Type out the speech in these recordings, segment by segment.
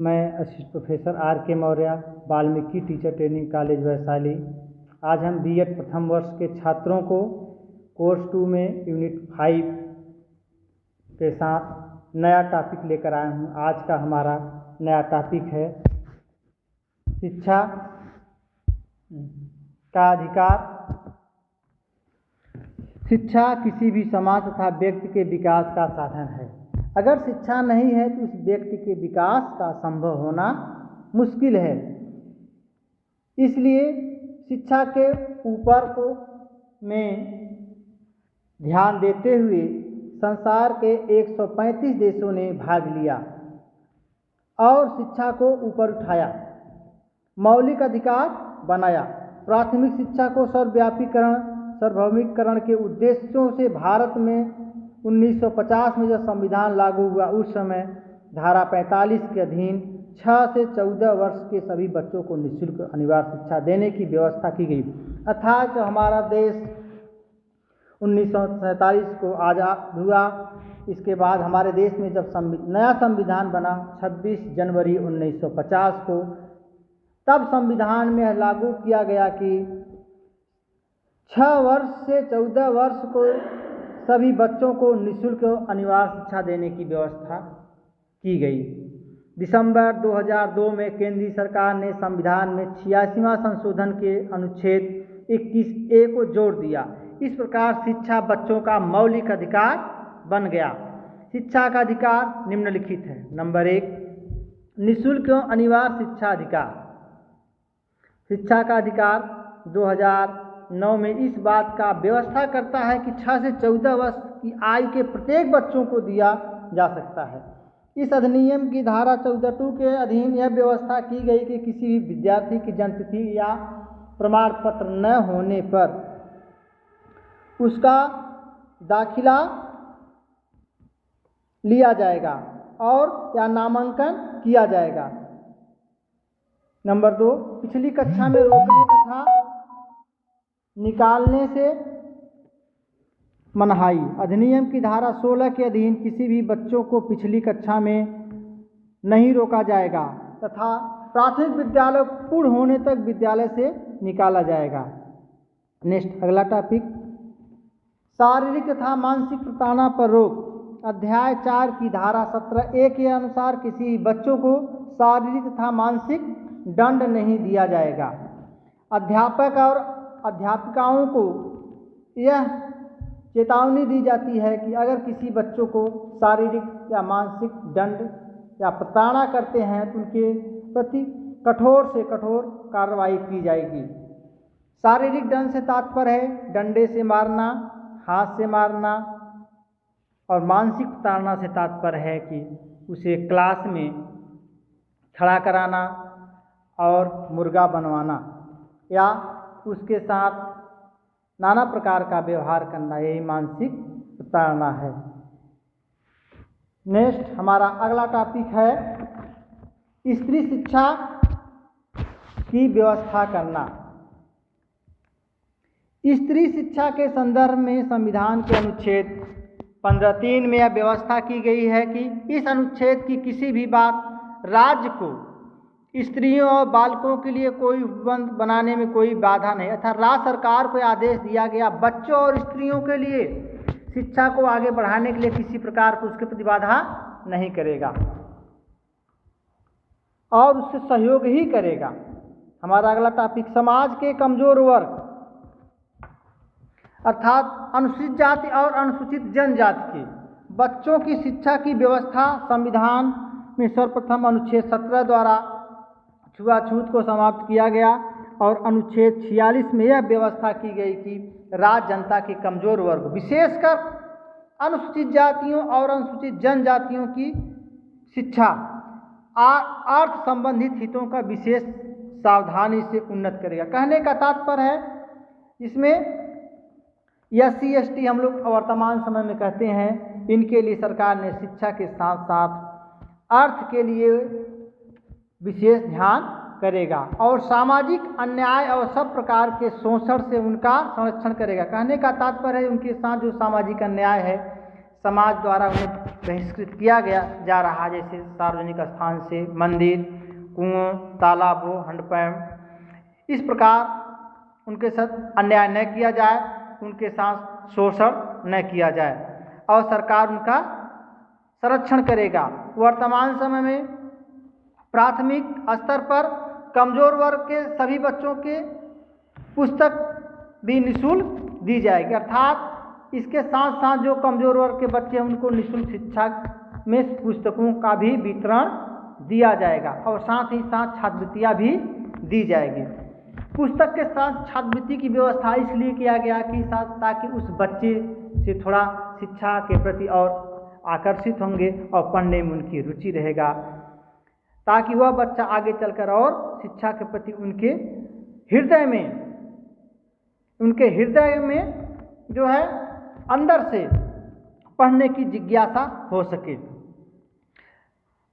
मैं assistant professor are के Maurya, Valmiki teacher training college Vaishali. आज हम बीएड प्रथम वर्ष के छात्रों को कोर्स 2 में यूनिट 5 के साथ नया टॉपिक लेकर आया हूँ। आज का हमारा नया टॉपिक है शिक्षा का अधिकार। शिक्षा किसी भी समाज तथा व्यक्ति के विकास का साधन है। अगर शिक्षा नहीं है तो उस व्यक्ति के विकास का संभव होना मुश्किल है। इसलिए शिक्षा के ऊपर को में ध्यान देते हुए संसार के 135 देशों ने भाग लिया और शिक्षा को ऊपर उठाया, मौलिक अधिकार बनाया। प्राथमिक शिक्षा को सार्वभौमिकरण के उद्देश्यों से भारत में 1950 में जब संविधान लागू हुआ, उस समय धारा 45 के अधीन 6 से 14 वर्ष के सभी बच्चों को निःशुल्क अनिवार्य शिक्षा देने की व्यवस्था की गई। अर्थात जब हमारा देश 1947 को आज़ाद हुआ, इसके बाद हमारे देश में जब नया संविधान बना 26 जनवरी 1950 को, तब संविधान में लागू किया गया कि 6 वर्ष से 14 वर्ष को सभी बच्चों को निःशुल्क अनिवार्य शिक्षा देने की व्यवस्था की गई। दिसंबर 2002 में केंद्रीय सरकार ने संविधान में 86वां संशोधन के अनुच्छेद 21A को जोड़ दिया। इस प्रकार शिक्षा बच्चों का मौलिक अधिकार बन गया। शिक्षा का अधिकार निम्नलिखित है। नंबर 1, निःशुल्क अनिवार्य शिक्षा अधिकार। शिक्षा का अधिकार 2009 में इस बात का व्यवस्था करता है कि 6 से 14 वर्ष की आयु के प्रत्येक बच्चों को दिया जा सकता है। इस अधिनियम की धारा 14(2) के अधीन यह व्यवस्था की गई कि किसी भी विद्यार्थी की जन्मतिथि या प्रमाण पत्र न होने पर उसका दाखिला लिया जाएगा और या नामांकन किया जाएगा। नंबर 2, पिछली कक्षा में रोकने तथा निकालने से मनाही। अधिनियम की धारा 16 के अधीन किसी भी बच्चों को पिछली कक्षा में नहीं रोका जाएगा तथा प्राथमिक विद्यालय पूर्ण होने तक विद्यालय से निकाला जाएगा। नेक्स्ट, अगला टॉपिक, शारीरिक तथा मानसिक प्रताड़ना पर रोक। अध्याय 4 की धारा 17A के अनुसार किसी बच्चों को शारीरिक तथा मानसिक दंड नहीं दिया जाएगा। अध्यापक और अध्यापिकाओं को यह चेतावनी दी जाती है कि अगर किसी बच्चों को शारीरिक या मानसिक दंड या प्रताड़ना करते हैं तो उनके प्रति कठोर से कठोर कार्रवाई की जाएगी। शारीरिक दंड से तात्पर्य है डंडे से मारना, हाथ से मारना, और मानसिक प्रताड़ना से तात्पर्य है कि उसे क्लास में खड़ा कराना और मुर्गा बनवाना या उसके साथ नाना प्रकार का व्यवहार करना, यही मानसिक प्रताड़ना है। नेक्स्ट, हमारा अगला टॉपिक है स्त्री शिक्षा की व्यवस्था करना। स्त्री शिक्षा के संदर्भ में संविधान के अनुच्छेद 15(3) में यह व्यवस्था की गई है कि इस अनुच्छेद की किसी भी बात राज्य को स्त्रियों और बालकों के लिए कोई उपबंध बनाने में कोई बाधा नहीं, अर्थात राज्य सरकार को आदेश दिया गया बच्चों और स्त्रियों के लिए शिक्षा को आगे बढ़ाने के लिए किसी प्रकार को उसके प्रति बाधा नहीं करेगा और उससे सहयोग ही करेगा। हमारा अगला टॉपिक, समाज के कमजोर वर्ग अर्थात अनुसूचित जाति और अनुसूचित जनजाति के बच्चों की शिक्षा की व्यवस्था संविधान में सर्वप्रथम अनुच्छेद 17 द्वारा छुआछूत को समाप्त किया गया और अनुच्छेद 46 में यह व्यवस्था की गई कि राज्य जनता के कमजोर वर्ग, विशेषकर अनुसूचित जातियों और अनुसूचित जनजातियों की शिक्षा अर्थ संबंधित हितों का विशेष सावधानी से उन्नत करेगा। कहने का तात्पर्य है इसमें SC ST हम लोग वर्तमान समय में कहते हैं, इनके लिए सरकार ने शिक्षा के साथ साथ अर्थ के लिए विशेष ध्यान करेगा और सामाजिक अन्याय और सब प्रकार के शोषण से उनका संरक्षण करेगा। कहने का तात्पर्य है उनके साथ जो सामाजिक अन्याय है, समाज द्वारा उन्हें बहिष्कृत किया जा रहा है, जैसे सार्वजनिक स्थान से मंदिर, कुओं, तालाबों, हैंडपंप। इस प्रकार उनके साथ अन्याय न किया जाए, उनके साथ शोषण न किया जाए और सरकार उनका संरक्षण करेगा। वर्तमान समय में प्राथमिक स्तर पर कमज़ोर वर्ग के सभी बच्चों के पुस्तक भी निःशुल्क दी जाएगी, अर्थात इसके साथ साथ जो कमज़ोर वर्ग के बच्चे हैं उनको निःशुल्क शिक्षा में पुस्तकों का भी वितरण दिया जाएगा और साथ ही साथ छात्रवृत्तियाँ भी दी जाएगी। पुस्तक के साथ छात्रवृत्ति की व्यवस्था इसलिए किया गया कि ताकि उस बच्चे से थोड़ा शिक्षा के प्रति और आकर्षित होंगे और पढ़ने में उनकी रुचि रहेगा, ताकि वह बच्चा आगे चलकर और शिक्षा के प्रति उनके हृदय में जो है अंदर से पढ़ने की जिज्ञासा हो सके।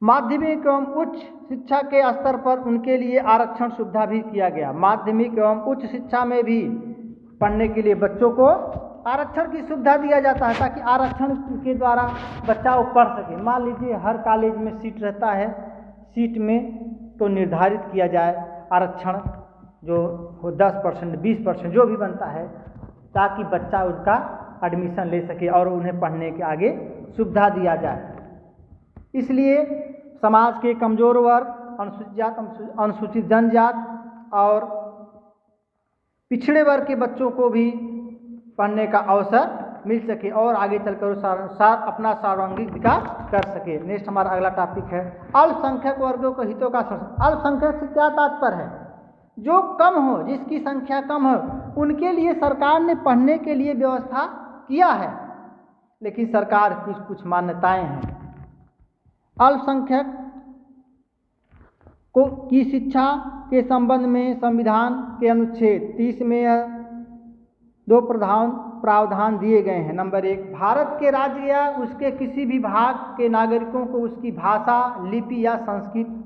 माध्यमिक एवं उच्च शिक्षा के स्तर पर उनके लिए आरक्षण सुविधा भी किया गया। माध्यमिक एवं उच्च शिक्षा में भी पढ़ने के लिए बच्चों को आरक्षण की सुविधा दिया जाता है, ताकि आरक्षण के द्वारा बच्चा वो पढ़ सके। मान लीजिए हर कॉलेज में सीट रहता है, सीट में तो निर्धारित किया जाए आरक्षण जो हो 10%, 20% जो भी बनता है, ताकि बच्चा उसका एडमिशन ले सके और उन्हें पढ़ने के आगे सुविधा दिया जाए। इसलिए समाज के कमज़ोर वर्ग, अनुसूचित जात, अनुसूचित जनजात और पिछड़े वर्ग के बच्चों को भी पढ़ने का अवसर मिल सके और आगे चलकर अपना सर्वांगीण विकास कर सके। नेक्स्ट हमारा अगला टॉपिक है अल्पसंख्यक वर्गों के हितों का संरक्षण। अल्पसंख्यक से क्या तात्पर्य है? जो कम हो, जिसकी संख्या कम हो, उनके लिए सरकार ने पढ़ने के लिए व्यवस्था किया है, लेकिन सरकार की कुछ मान्यताएं हैं। अल्पसंख्यक की शिक्षा के संबंध में संविधान के अनुच्छेद 30 में 2 प्रावधान दिए गए हैं। नंबर 1, भारत के राज्य या उसके किसी भी भाग के नागरिकों को उसकी भाषा, लिपि या संस्कृति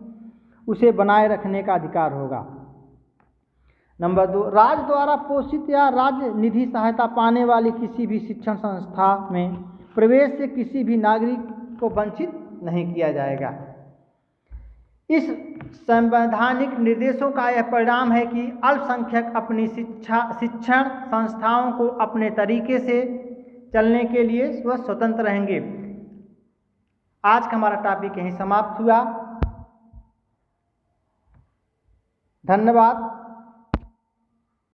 उसे बनाए रखने का अधिकार होगा। नंबर 2, राज्य द्वारा पोषित या राज्य निधि सहायता पाने वाली किसी भी शिक्षण संस्था में प्रवेश से किसी भी नागरिक को वंचित नहीं किया जाएगा। इस संवैधानिक निर्देशों का यह परिणाम है कि अल्पसंख्यक अपनी शिक्षण संस्थाओं को अपने तरीके से चलने के लिए वह स्वतंत्र रहेंगे। आज का हमारा टॉपिक यहीं समाप्त हुआ। धन्यवाद।